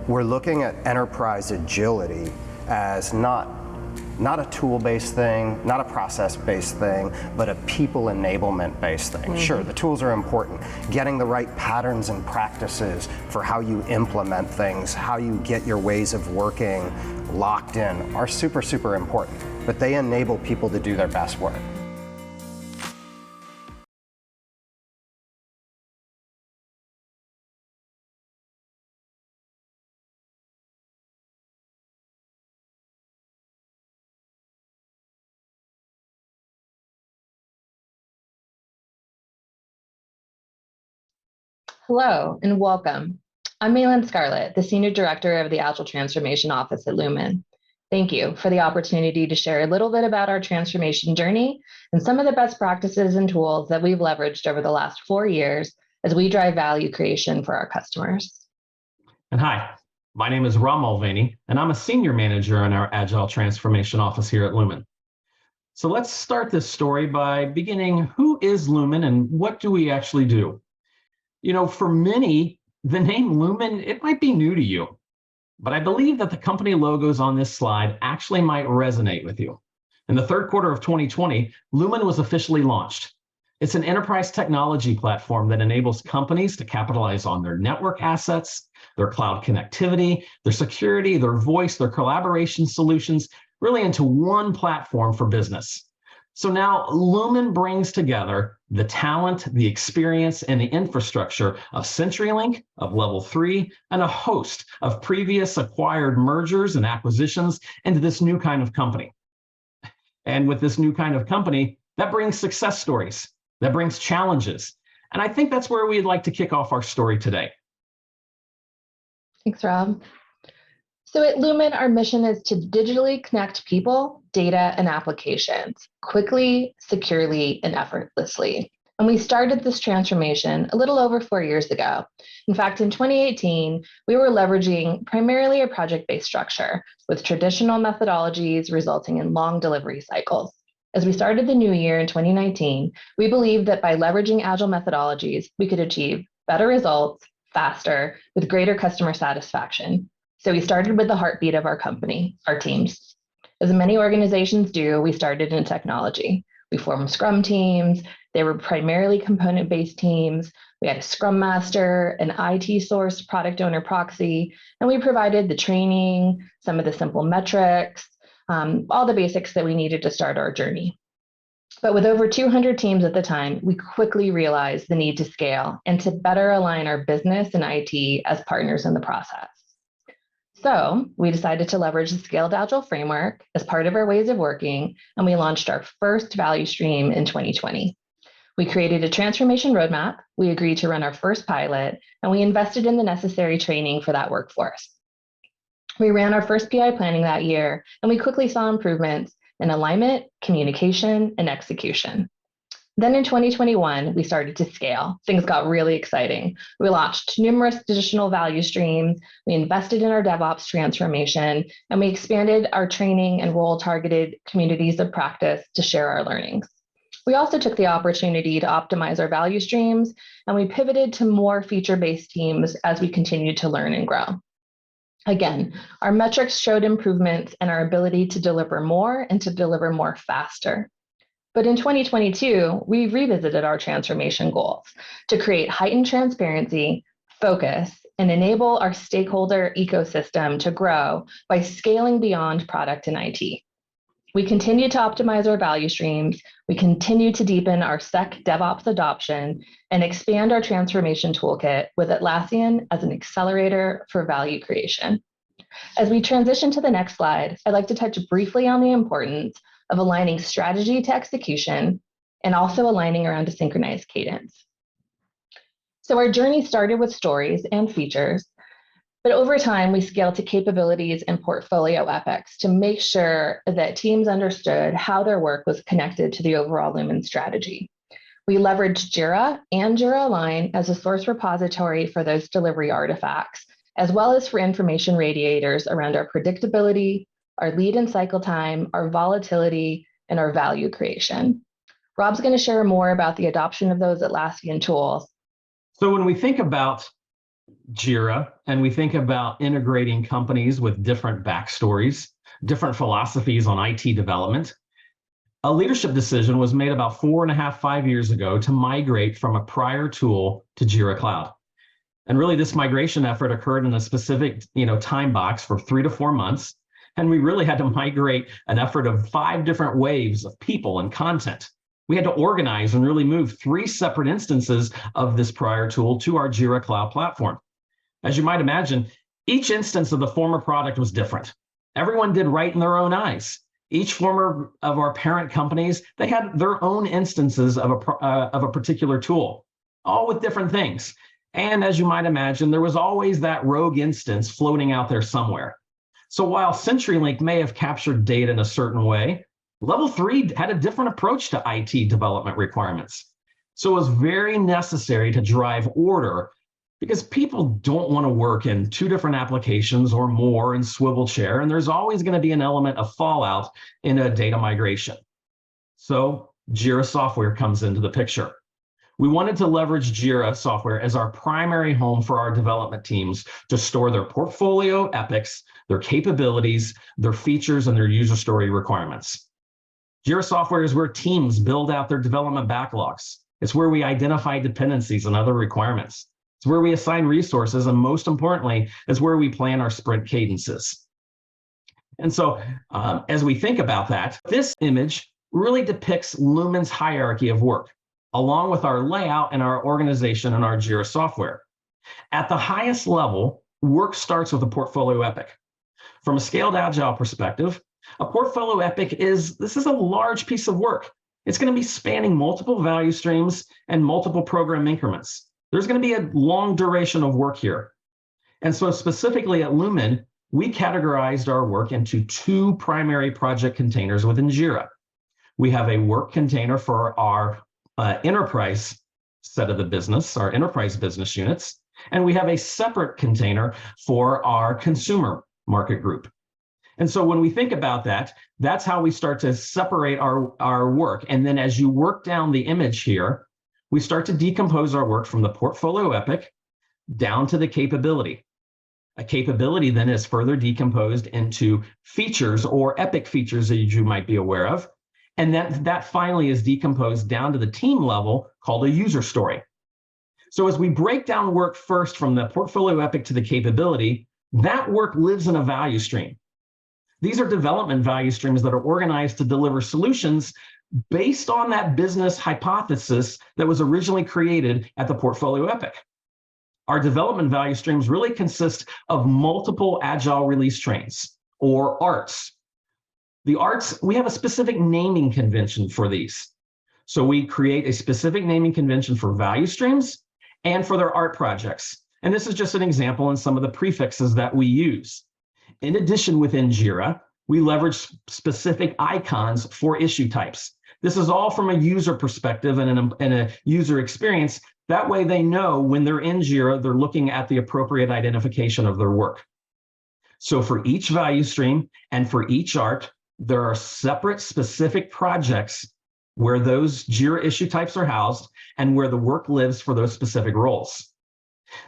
We're looking at enterprise agility as not a tool-based thing, not a process-based thing, but a people enablement-based thing. Sure, the tools are important. Getting the right patterns and practices for how you implement things, how you get your ways of working locked in are super, super important, but they enable people to do their best work. Hello and welcome. I'm Scarlett, the Senior Director of the Agile Transformation Office at Lumen. Thank you for the opportunity to share a little bit about our transformation journey and some of the best practices and tools that we've leveraged over the last 4 years as we drive value creation for our customers. And hi, my name is Mulvaney, and I'm a Senior Manager in our Agile Transformation Office here at Lumen. So let's start this story by beginning, who is Lumen and what do we actually do? You know, for many, the name Lumen, it might be new to you, but I believe that the company logos on this slide actually might resonate with you. In the third quarter of 2020, Lumen was officially launched. It's an enterprise technology platform that enables companies to capitalize on their network assets, their cloud connectivity, their security, their voice, their collaboration solutions, really into one platform for business. So now Lumen brings together the talent, the experience, and the infrastructure of CenturyLink, of Level 3, and a host of previous acquired mergers and acquisitions into this new kind of company. And with this new kind of company, that brings success stories, that brings challenges. And I think that's where we'd like to kick off our story today. Thanks, Rob. So at Lumen, our mission is to digitally connect people, data, and applications quickly, securely, and effortlessly. And we started this transformation a little over 4 years ago. In fact, in 2018, we were leveraging primarily a project-based structure with traditional methodologies resulting in long delivery cycles. As we started the new year in 2019, we believed that by leveraging Agile methodologies, we could achieve better results faster with greater customer satisfaction. So we started with the heartbeat of our company, our teams. As many organizations do, we started in technology. We formed Scrum teams. They were primarily component-based teams. We had a Scrum Master, an IT-sourced product owner proxy, and we provided the training, some of the simple metrics, all the basics that we needed to start our journey. But with over 200 teams at the time, we quickly realized the need to scale and to better align our business and IT as partners in the process. So we decided to leverage the Scaled Agile framework as part of our ways of working, and we launched our first value stream in 2020. We created a transformation roadmap, we agreed to run our first pilot, and we invested in the necessary training for that workforce. We ran our first PI planning that year, and we quickly saw improvements in alignment, communication, and execution. Then in 2021, we started to scale. Things got really exciting. We launched numerous additional value streams, we invested in our DevOps transformation, and we expanded our training and role-targeted communities of practice to share our learnings. We also took the opportunity to optimize our value streams, and we pivoted to more feature-based teams as we continued to learn and grow. Again, our metrics showed improvements in our ability to deliver more and to deliver more faster. But in 2022, we revisited our transformation goals to create heightened transparency, focus, and enable our stakeholder ecosystem to grow by scaling beyond product and IT. We continue to optimize our value streams, we continue to deepen our DevOps adoption, and expand our transformation toolkit with Atlassian as an accelerator for value creation. As we transition to the next slide, I'd like to touch briefly on the importance of aligning strategy to execution and also aligning around a synchronized cadence. So our journey started with stories and features, but over time we scaled to capabilities and portfolio epics to make sure that teams understood how their work was connected to the overall Lumen strategy. We leveraged Jira and Jira Align as a source repository for those delivery artifacts, as well as for information radiators around our predictability, our lead and cycle time, our volatility, and our value creation. Rob's going to share more about the adoption of those Atlassian tools. So when we think about Jira and we think about integrating companies with different backstories, different philosophies on IT development, a leadership decision was made about 4.5, 5 years ago to migrate from a prior tool to Jira Cloud. And really this migration effort occurred in a specific time box for 3 to 4 months. And we really had to migrate an effort of 5 different waves of people and content. We had to organize and really move 3 separate instances of this prior tool to our Jira Cloud platform. As you might imagine, each instance of the former product was different. Everyone did right in their own eyes. Each former of our parent companies, they had their own instances of a particular tool, all with different things. And as you might imagine, there was always that rogue instance floating out there somewhere. So while CenturyLink may have captured data in a certain way, Level 3 had a different approach to IT development requirements. So it was very necessary to drive order because people don't want to work in 2 different applications or more in swivel chair, and there's always going to be an element of fallout in a data migration. So Jira Software comes into the picture. We wanted to leverage Jira Software as our primary home for our development teams to store their portfolio epics, their capabilities, their features, and their user story requirements. Jira Software is where teams build out their development backlogs. It's where we identify dependencies and other requirements. It's where we assign resources, and most importantly, is where we plan our sprint cadences. And so as we think about that, this image really depicts Lumen's hierarchy of work, along with our layout and our organization and our Jira Software. At the highest level, work starts with a portfolio epic. From a scaled Agile perspective, a portfolio epic is a large piece of work. It's going to be spanning multiple value streams and multiple program increments. There's going to be a long duration of work here. And so specifically at Lumen, we categorized our work into 2 primary project containers within Jira. We have a work container for our enterprise set of the business, our enterprise business units, and we have a separate container for our consumer market group. And so when we think about that, that's how we start to separate our work. And then as you work down the image here, we start to decompose our work from the portfolio epic down to the capability. A capability then is further decomposed into features or epic features that you might be aware of. And that finally is decomposed down to the team level called a user story. So as we break down work first from the portfolio epic to the capability, that work lives in a value stream. These are development value streams that are organized to deliver solutions based on that business hypothesis that was originally created at the portfolio epic. Our development value streams really consist of multiple Agile release trains, or ARTs. The ARTs, we have a specific naming convention for these. So we create a specific naming convention for value streams and for their ART projects. And this is just an example in some of the prefixes that we use. In addition, within Jira, we leverage specific icons for issue types. This is all from a user perspective and a user experience. That way they know when they're in Jira, they're looking at the appropriate identification of their work. So for each value stream and for each ART, there are separate specific projects where those Jira issue types are housed and where the work lives for those specific roles.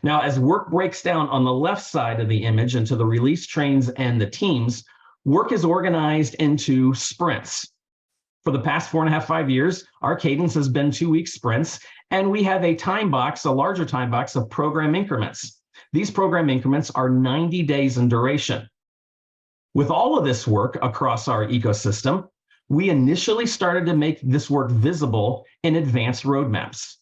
Now, as work breaks down on the left side of the image into the release trains and the teams, work is organized into sprints. For the past 4.5, 5 years, our cadence has been 2-week sprints, and we have a time box, a larger time box of program increments. These program increments are 90 days in duration. With all of this work across our ecosystem, we initially started to make this work visible in advanced roadmaps.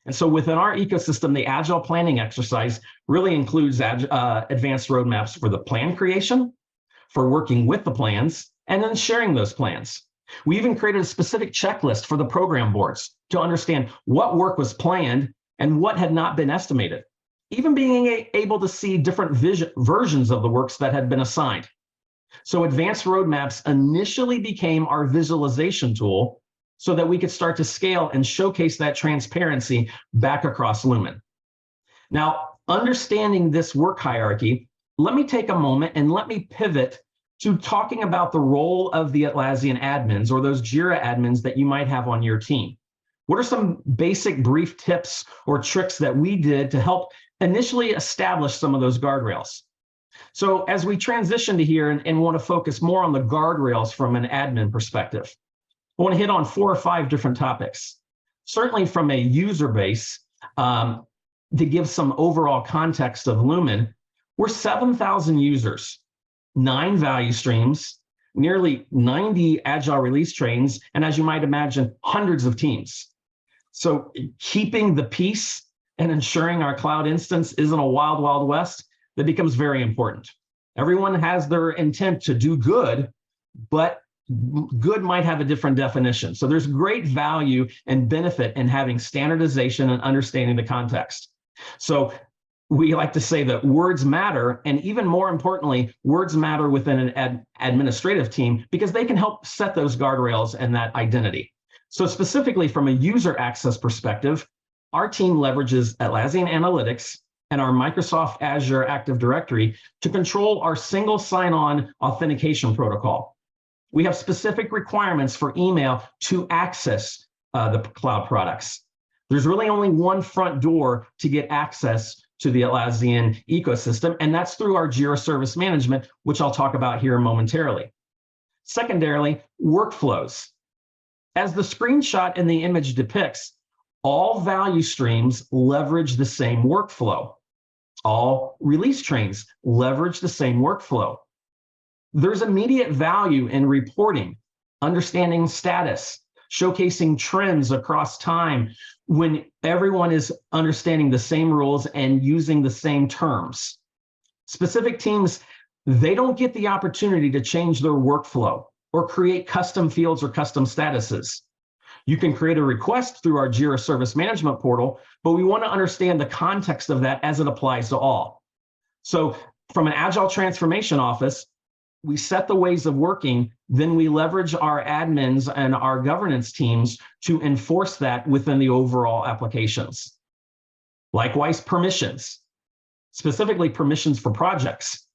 And so within our ecosystem, the Agile planning exercise really includes advanced roadmaps for the plan creation, for working with the plans, and then sharing those plans. We even created a specific checklist for the program boards to understand what work was planned and what had not been estimated, even being able to see different versions of the works that had been assigned. So advanced roadmaps initially became our visualization tool so that we could start to scale and showcase that transparency back across Lumen. Now, understanding this work hierarchy, let me take a moment and let me pivot to talking about the role of the Atlassian admins or those Jira admins that you might have on your team. What are some basic brief tips or tricks that we did to help initially establish some of those guardrails. So as we transition to here and want to focus more on the guardrails from an admin perspective, I want to hit on 4 or 5 different topics. Certainly from a user base, to give some overall context of Lumen, we're 7,000 users, 9 value streams, nearly 90 Agile release trains, and as you might imagine, hundreds of teams. So keeping the peace and ensuring our cloud instance isn't a wild, wild west, that becomes very important. Everyone has their intent to do good, but good might have a different definition. So there's great value and benefit in having standardization and understanding the context. So we like to say that words matter, and even more importantly, words matter within an administrative team because they can help set those guardrails and that identity. So specifically from a user access perspective, our team leverages Atlassian Analytics and our Microsoft Azure Active Directory to control our single sign-on authentication protocol. We have specific requirements for email to access the cloud products. There's really only one front door to get access to the Atlassian ecosystem, and that's through our Jira Service Management, which I'll talk about here momentarily. Secondarily, workflows. As the screenshot in the image depicts, all value streams leverage the same workflow. All release trains leverage the same workflow. There's immediate value in reporting, understanding status, showcasing trends across time when everyone is understanding the same rules and using the same terms. Specific teams, they don't get the opportunity to change their workflow or create custom fields or custom statuses. You can create a request through our Jira Service Management portal, but we want to understand the context of that as it applies to all. So from an Agile transformation office, we set the ways of working, then we leverage our admins and our governance teams to enforce that within the overall applications. Likewise, permissions, specifically permissions for projects.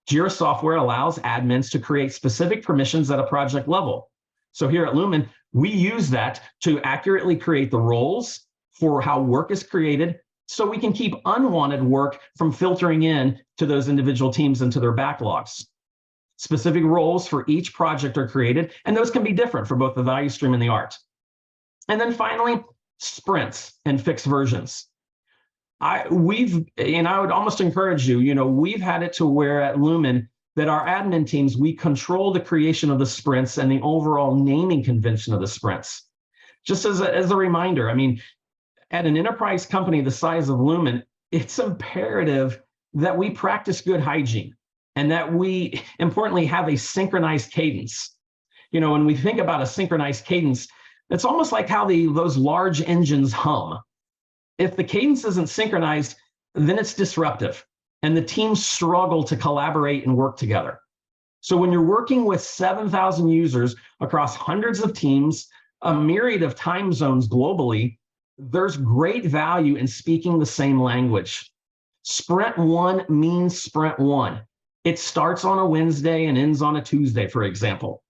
Jira Software allows admins to create specific permissions at a project level. So here at Lumen, we use that to accurately create the roles for how work is created so we can keep unwanted work from filtering in to those individual teams and to their backlogs. Specific roles for each project are created, and those can be different for both the value stream and the art. And then finally, sprints and fixed versions. I would almost encourage you, we've had it to where at Lumen that our admin teams, we control the creation of the sprints and the overall naming convention of the sprints. Just as a reminder, at an enterprise company the size of Lumen, it's imperative that we practice good hygiene and that we, importantly, have a synchronized cadence. When we think about a synchronized cadence, it's almost like how those large engines hum. If the cadence isn't synchronized, then it's disruptive, and the teams struggle to collaborate and work together. So when you're working with 7,000 users across hundreds of teams, a myriad of time zones globally, there's great value in speaking the same language. Sprint 1 means sprint 1. It starts on a Wednesday and ends on a Tuesday, for example.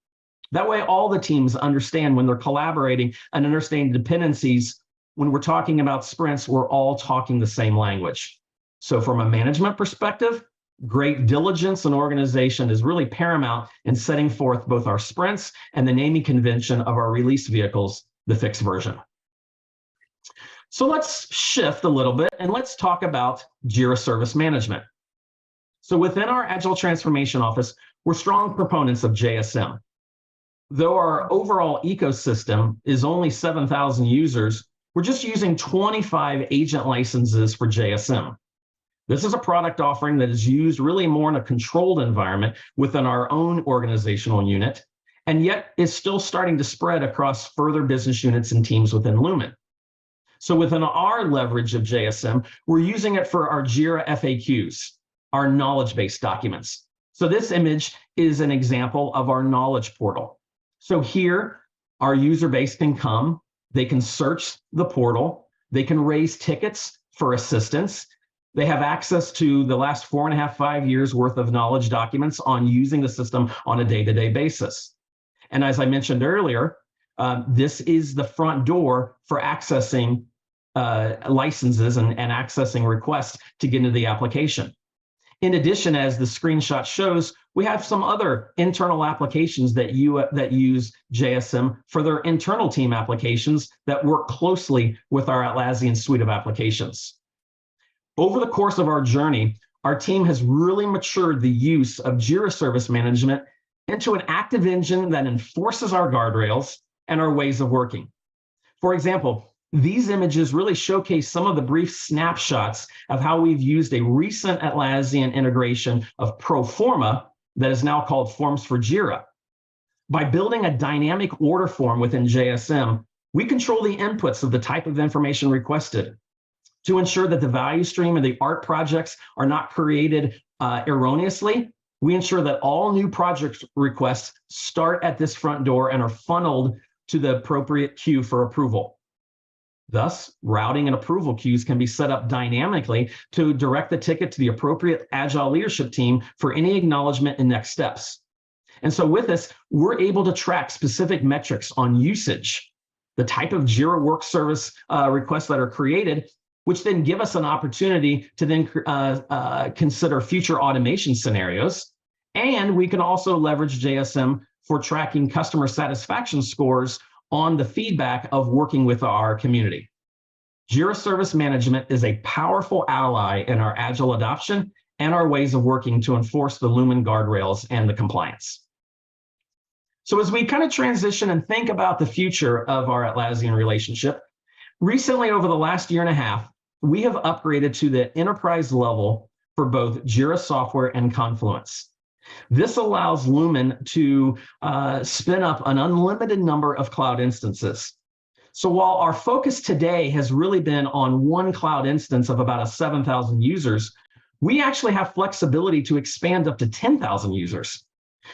That way, all the teams understand when they're collaborating and understanding dependencies. When we're talking about sprints, we're all talking the same language. So from a management perspective, great diligence and organization is really paramount in setting forth both our sprints and the naming convention of our release vehicles, the fixed version. So let's shift a little bit and let's talk about Jira Service Management. So within our Agile Transformation Office, we're strong proponents of JSM. Though our overall ecosystem is only 7,000 users, we're just using 25 agent licenses for JSM. This is a product offering that is used really more in a controlled environment within our own organizational unit, and yet is still starting to spread across further business units and teams within Lumen. So within our leverage of JSM, we're using it for our Jira FAQs, our knowledge-based documents. So this image is an example of our knowledge portal. So here, our user base can come, they can search the portal, they can raise tickets for assistance, they have access to the last 4.5, 5 years worth of knowledge documents on using the system on a day-to-day basis. And as I mentioned earlier, this is the front door for accessing licenses and accessing requests to get into the application. In addition, as the screenshot shows, we have some other internal applications that use JSM for their internal team applications that work closely with our Atlassian suite of applications. Over the course of our journey, our team has really matured the use of Jira Service Management into an active engine that enforces our guardrails and our ways of working. For example, these images really showcase some of the brief snapshots of how we've used a recent Atlassian integration of Proforma that is now called Forms for Jira. By building a dynamic order form within JSM, we control the inputs of the type of information requested to ensure that the value stream of the art projects are not created erroneously. We ensure that all new project requests start at this front door and are funneled to the appropriate queue for approval. Thus, routing and approval queues can be set up dynamically to direct the ticket to the appropriate Agile leadership team for any acknowledgement and next steps. And so with this, we're able to track specific metrics on usage, the type of Jira work service requests that are created, which then give us an opportunity to then consider future automation scenarios. And we can also leverage JSM for tracking customer satisfaction scores on the feedback of working with our community. Jira Service Management is a powerful ally in our Agile adoption and our ways of working to enforce the Lumen guardrails and the compliance. So as we kind of transition and think about the future of our Atlassian relationship, recently over the last year and a half, we have upgraded to the enterprise level for both Jira Software and Confluence. This allows Lumen to spin up an unlimited number of cloud instances. So while our focus today has really been on one cloud instance of about 7,000 users, we actually have flexibility to expand up to 10,000 users.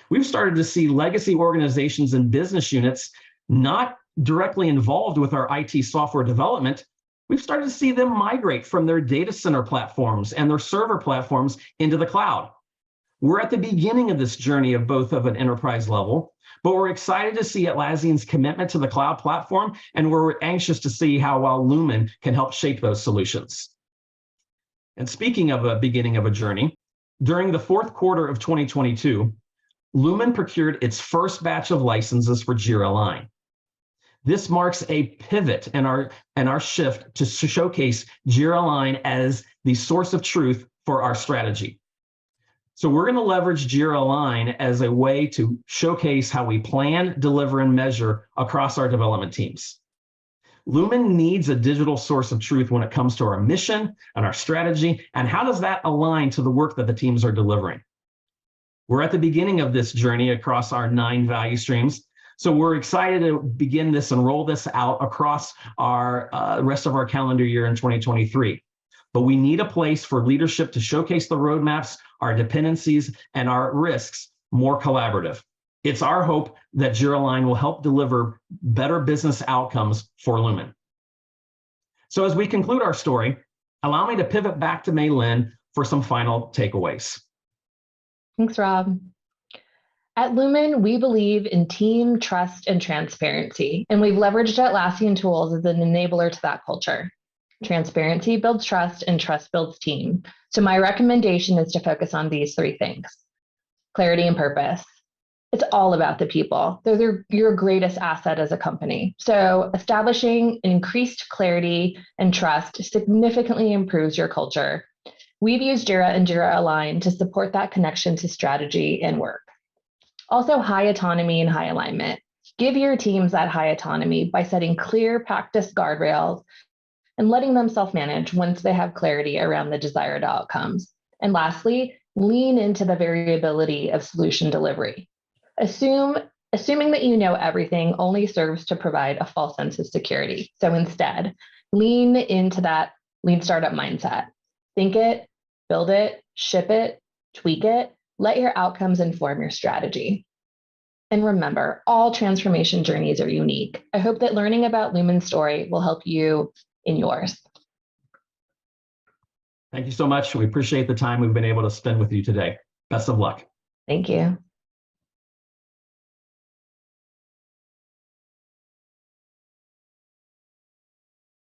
We've started to see legacy organizations and business units not directly involved with our IT software development. We've started to see them migrate from their data center platforms and their server platforms into the cloud. We're at the beginning of this journey of both of an enterprise level, but we're excited to see Atlassian's commitment to the cloud platform, and we're anxious to see how well Lumen can help shape those solutions. And speaking of a beginning of a journey, during the fourth quarter of 2022, Lumen procured its first batch of licenses for Jira Line. This marks a pivot in our shift to showcase Jira Line as the source of truth for our strategy. So we're going to leverage Jira Line as a way to showcase how we plan, deliver, and measure across our development teams. Lumen needs a digital source of truth when it comes to our mission and our strategy, and how does that align to the work that the teams are delivering? We're at the beginning of this journey across our 9 value streams, so we're excited to begin this and roll this out across our rest of our calendar year in 2023. But we need a place for leadership to showcase the roadmaps, our dependencies, and our risks more collaborative. It's our hope that Jira Line will help deliver better business outcomes for Lumen. So as we conclude our story, allow me to pivot back to Mei Lin for some final takeaways. Thanks, Rob. At Lumen, we believe in team, trust, and transparency, and we've leveraged Atlassian tools as an enabler to that culture. Transparency builds trust, and trust builds team. So my recommendation is to focus on these 3 things: clarity and purpose. It's all about the people. They're your greatest asset as a company. So establishing increased clarity and trust significantly improves your culture. We've used Jira and Jira Align to support that connection to strategy and work. Also, high autonomy and high alignment. Give your teams that high autonomy by setting clear practice guardrails and letting them self-manage once they have clarity around the desired outcomes. And lastly, lean into the variability of solution delivery. Assuming that you know everything only serves to provide a false sense of security. So instead, lean into that lean startup mindset. Think it, build it, ship it, tweak it, let your outcomes inform your strategy. And remember, all transformation journeys are unique. I hope that learning about Lumen's story will help you in yours. Thank you so much. We appreciate the time we've been able to spend with you today. Best of luck. Thank you.